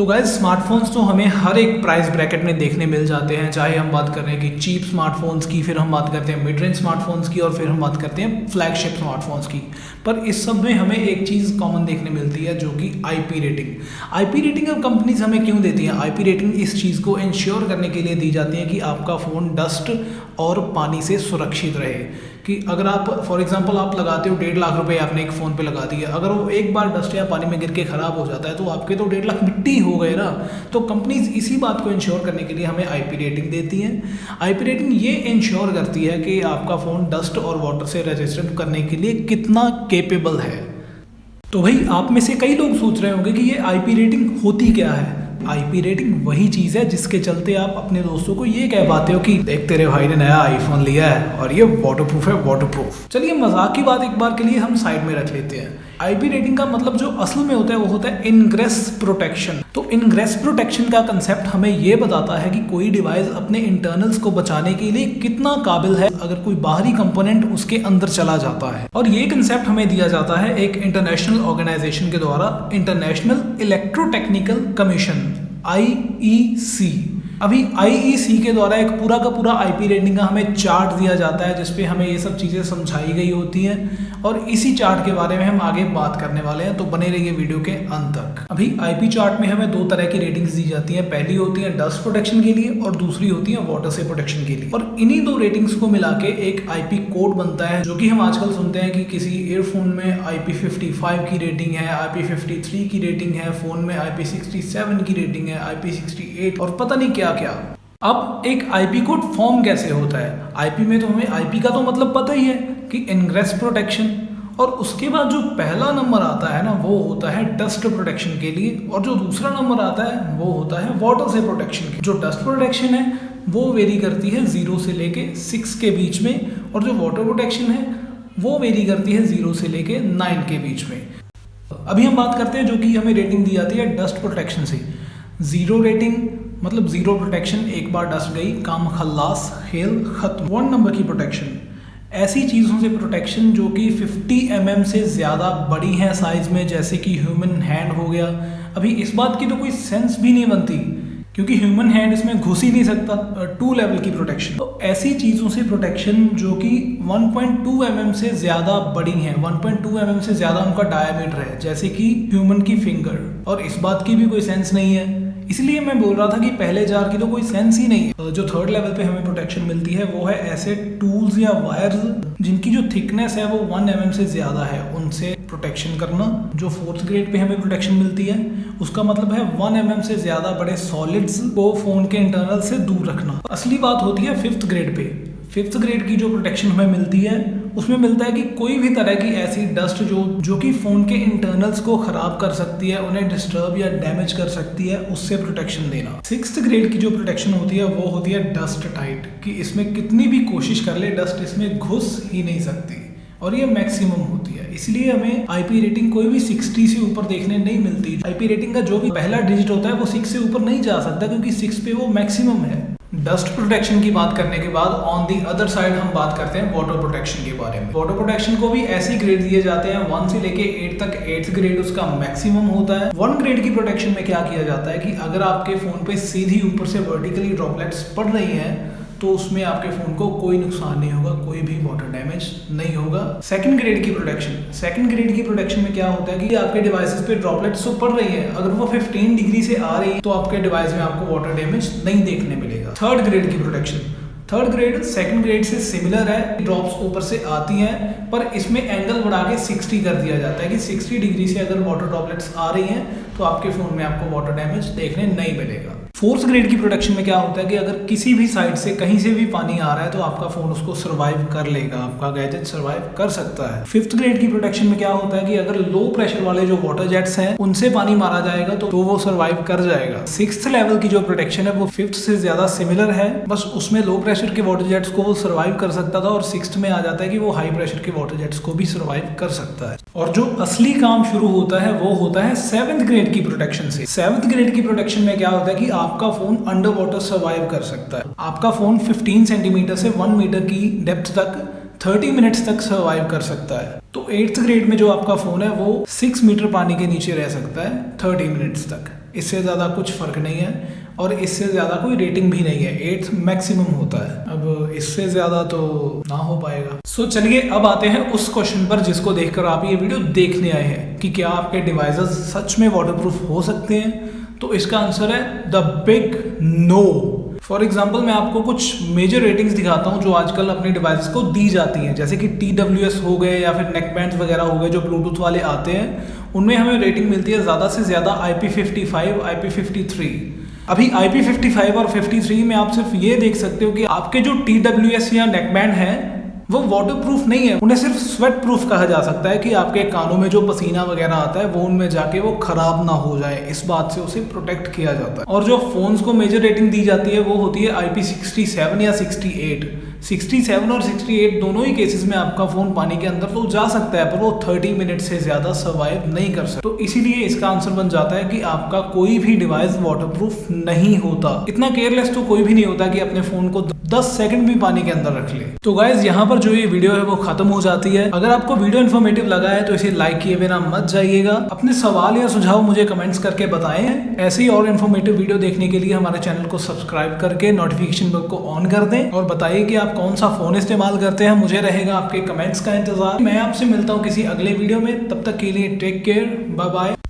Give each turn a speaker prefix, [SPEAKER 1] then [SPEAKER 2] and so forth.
[SPEAKER 1] तो guys smartphones तो हमें हर एक प्राइस ब्रैकेट में देखने मिल जाते हैं, चाहे हम बात कर रहे हैं कि चीप स्मार्टफोन्स की, फिर हम बात करते हैं मिड रेंज स्मार्टफोन्स की, और फिर हम बात करते हैं फ्लैगशिप स्मार्टफोन्स की। पर इस सब में हमें एक चीज़ कॉमन देखने मिलती है, जो कि आईपी रेटिंग। आईपी रेटिंग अब कंपनीज हमें क्यों देती हैं? आईपी रेटिंग इस चीज़ को इंश्योर करने के लिए दी जाती है कि आपका फ़ोन डस्ट और पानी से सुरक्षित रहे। कि अगर आप फॉर एग्जांपल आप लगाते हो 1.5 लाख रुपए आपने एक फ़ोन पे लगा दिया, अगर वो एक बार डस्ट या पानी में गिर के ख़राब हो जाता है तो आपके तो 1.5 लाख मिट्टी हो गए ना। तो कंपनीज इसी बात को इंश्योर करने के लिए हमें आईपी रेटिंग देती हैं। आईपी रेटिंग ये इंश्योर करती है कि आपका फ़ोन डस्ट और वाटर से रेजिस्टेंट करने के लिए कितना केपेबल है। तो भाई आप में से कई लोग सोच रहे होंगे कि ये आईपी रेटिंग होती क्या है। आईपी रेटिंग वही चीज़ है जिसके चलते आप अपने दोस्तों को ये कह पाते हो कि देख तेरे भाई ने नया आईफोन लिया है और ये वाटरप्रूफ है, वाटरप्रूफ। चलिए मजाक की बात एक बार के लिए हम साइड में रख लेते हैं। आईपी रेटिंग का मतलब जो असल में होता है वो होता है इनग्रेस प्रोटेक्शन। तो इनग्रेस प्रोटेक्शन का कंसेप्ट हमें ये बताता है कि कोई डिवाइस अपने इंटरनल्स को बचाने के लिए कितना काबिल है अगर कोई बाहरी कंपोनेंट उसके अंदर चला जाता है। और ये कंसेप्ट हमें दिया जाता है एक इंटरनेशनल ऑर्गेनाइजेशन के द्वारा, इंटरनेशनल इलेक्ट्रोटेक्निकल कमीशन IEC। अभी IEC के द्वारा एक पूरा का पूरा आईपी रेटिंग का हमें चार्ट दिया जाता है जिसपे हमें ये सब चीज़ें समझाई गई होती हैं, और इसी चार्ट के बारे में हम आगे बात करने वाले हैं। तो बने रहिए वीडियो के अंत तक। अभी आईपी चार्ट में हमें दो तरह की रेटिंग्स दी जाती हैं। पहली होती है डस्ट प्रोटेक्शन के लिए और दूसरी होती है वाटर से प्रोटेक्शन के लिए। और इन्हीं दो रेटिंग्स को मिला के एक आईपी कोड बनता है, जो कि हम आजकल सुनते हैं कि किसी ईयरफोन में IP55 की रेटिंग है, IP53 की रेटिंग है, फोन में IP67 की रेटिंग है, IP68 और पता नहीं क्या क्या। अब एक आईपी कोड फॉर्म कैसे होता है? आईपी में तो हमें आईपी का तो मतलब पता ही है कि इनग्रेस प्रोटेक्शन, और उसके बाद जो पहला नंबर आता है ना वो होता है डस्ट प्रोटेक्शन के लिए, और जो दूसरा नंबर आता है वो होता है वाटर से प्रोटेक्शन के। जो डस्ट प्रोटेक्शन है वो वेरी करती है 0 से लेके 6 के बीच में, और जो वाटर प्रोटेक्शन है वो वेरी करती है 0 से लेके 9 के बीच में। अभी हम बात करते हैं जो कि हमें रेटिंग दी जाती है डस्ट प्रोटेक्शन से। 0 रेटिंग मतलब 0 प्रोटेक्शन, एक बार डस्ट गई काम खल्लास, खेल खत्म। 1 नंबर की प्रोटेक्शन, ऐसी चीज़ों से प्रोटेक्शन जो कि 50 mm से ज़्यादा बड़ी हैं साइज़ में, जैसे कि ह्यूमन हैंड हो गया। अभी इस बात की तो कोई सेंस भी नहीं बनती क्योंकि ह्यूमन हैंड इसमें घुस ही नहीं सकता। 2 लेवल की प्रोटेक्शन, तो ऐसी चीज़ों से प्रोटेक्शन जो कि 1.2 mm से ज़्यादा बड़ी हैं, 1.2 mm से ज़्यादा उनका डायमीटर है, जैसे कि ह्यूमन की फिंगर। और इस बात की भी कोई सेंस नहीं है, इसलिए मैं बोल रहा था कि पहले 4 की तो कोई सेंस ही नहीं है। जो 3rd लेवल पे हमें प्रोटेक्शन मिलती है वो है ऐसे टूल्स या वायर्स जिनकी जो थिकनेस है वो 1 mm से ज़्यादा है, उनसे प्रोटेक्शन करना। जो 4th ग्रेड पे हमें प्रोटेक्शन मिलती है उसका मतलब है 1 mm से ज़्यादा बड़े सॉलिड्स को फ़ोन के इंटरनल से दूर रखना। असली बात होती है 5th grade pay. 5th grade की जो प्रोटेक्शन हमें मिलती है उसमें मिलता है कि कोई भी तरह की ऐसी डस्ट जो कि फ़ोन के इंटरनल्स को ख़राब कर सकती है, उन्हें डिस्टर्ब या डैमेज कर सकती है, उससे प्रोटेक्शन देना। 6th ग्रेड की जो प्रोटेक्शन होती है वो होती है डस्ट टाइट, कि इसमें कितनी भी कोशिश कर ले डस्ट इसमें घुस ही नहीं सकती, और ये मैक्सिमम होती है। इसलिए हमें आईपी रेटिंग कोई भी 60 से ऊपर देखने नहीं मिलती। आईपी रेटिंग का जो भी पहला डिजिट होता है वो 6 से ऊपर नहीं जा सकता क्योंकि 6 पे वो मैक्सिमम है। डस्ट प्रोटेक्शन की बात करने के बाद ऑन दी अदर साइड हम बात करते हैं वाटर प्रोटेक्शन के बारे में। वाटर प्रोटेक्शन को भी ऐसे ग्रेड दिए जाते हैं 1 से लेके 8 तक। 8th ग्रेड उसका मैक्सिमम होता है। 1 ग्रेड की प्रोटेक्शन में क्या किया जाता है कि अगर आपके फ़ोन पे सीधी ऊपर से वर्टिकली ड्रॉपलेट्स पड़ रही हैं तो उसमें आपके फ़ोन को कोई नुकसान नहीं होगा, कोई भी वाटर डैमेज नहीं होगा। 2nd ग्रेड की प्रोटेक्शन, 2nd ग्रेड की प्रोटेक्शन में क्या होता है कि आपके डिवाइसेस पे ड्रॉपलेट्स तो पड़ रही है, अगर वो 15 डिग्री से आ रही है तो आपके डिवाइस में आपको वाटर डैमेज नहीं देखने मिलेगा। 3rd ग्रेड की protection, 3rd grade 2nd grade से सिमिलर है, ड्रॉप्स ऊपर से आती हैं पर इसमें एंगल बढ़ा के 60 कर दिया जाता है कि 60 डिग्री से अगर वाटर ड्रॉपलेट्स आ रही हैं तो आपके फ़ोन में आपको वाटर डैमेज देखने नहीं मिलेगा। 4th ग्रेड की प्रोटेक्शन में क्या होता है कि अगर किसी भी साइड से कहीं से भी पानी आ रहा है तो आपका फ़ोन उसको सर्वाइव कर लेगा, आपका गैजेट सर्वाइव कर सकता है। 5th ग्रेड की प्रोटेक्शन में क्या होता है कि अगर लो प्रेशर वाले जो वाटर जेट्स हैं उनसे पानी मारा जाएगा तो वो सर्वाइव कर जाएगा। 6th लेवल की जो प्रोटेक्शन है वो 5th से ज़्यादा सिमिलर है, बस उसमें लो प्रेशर के वाटर जेट्स को वो सर्वाइव कर सकता था, और 6th में आ जाता है कि वो हाई प्रेशर के वाटर जेट्स को भी सर्वाइव कर सकता है। और जो असली काम शुरू होता है वो होता है 7th ग्रेड की प्रोटेक्शन से। 7th ग्रेड की प्रोटेक्शन में क्या होता है कि आपका फ़ोन अंडर वाटर सर्वाइव कर सकता है। आपका फ़ोन 15 सेंटीमीटर से 1 मीटर की डेप्थ तक 30 मिनट्स तक सर्वाइव कर सकता है। तो 8th ग्रेड में जो आपका फ़ोन है वो 6 मीटर पानी के नीचे रह सकता है 30 मिनट्स तक। इससे ज़्यादा कुछ फ़र्क नहीं है और इससे ज़्यादा कोई रेटिंग भी नहीं है, 8 मैक्सिमम होता है। अब इससे ज़्यादा तो ना हो पाएगा। सो चलिए अब आते हैं उस क्वेश्चन पर जिसको देखकर आप ये वीडियो देखने आए हैं कि क्या आपके डिवाइसेस सच में वाटरप्रूफ हो सकते हैं। तो इसका आंसर है the big no. For example मैं आपको कुछ मेजर रेटिंग्स दिखाता हूँ जो आजकल अपने डिवाइस को दी जाती हैं, जैसे कि TWS हो गए या फिर नेक बैंड्स वगैरह हो गए जो ब्लूटूथ वाले आते हैं, उनमें हमें रेटिंग मिलती है ज़्यादा से ज़्यादा IP55, IP53। अभी IP55 और 53 में आप सिर्फ ये देख सकते हो कि आपके जो TWS या नेक बैंड है वो वाटरप्रूफ नहीं है, उन्हें सिर्फ स्वेट प्रूफ कहा जा सकता है कि आपके कानों में जो पसीना वगैरह आता है वो उनमें जाके वो खराब ना हो जाए, इस बात से उसे प्रोटेक्ट किया जाता है। और जो फोन्स को मेजर रेटिंग दी जाती है वो होती है IP67 या 68। 67 और 68 दोनों ही केसेस में आपका फोन पानी के अंदर तो जा सकता है पर वो 30 मिनट से ज्यादा सर्वाइव नहीं कर सकता। तो इसीलिए इसका आंसर बन जाता है कि आपका कोई भी डिवाइस वाटरप्रूफ नहीं होता। इतना केयरलेस तो कोई भी नहीं होता कि अपने फोन को 10 सेकंड भी पानी के अंदर रख ले। तो गाइज यहाँ पर जो ये वीडियो है वो खत्म हो जाती है। अगर आपको वीडियो इन्फॉर्मेटिव लगा है तो इसे लाइक किए बिना मत जाइएगा। अपने सवाल या सुझाव मुझे कमेंट्स करके बताएं। ऐसे ही और इन्फॉर्मेटिव वीडियो देखने के लिए हमारे चैनल को सब्सक्राइब करके नोटिफिकेशन बेल को ऑन कर दें और बताइए कि आप कौन सा फोन इस्तेमाल करते हैं। मुझे रहेगा आपके कमेंट्स का इंतजार। मैं आपसे मिलता हूँ किसी अगले वीडियो में, तब तक के लिए टेक केयर, बाय बाय।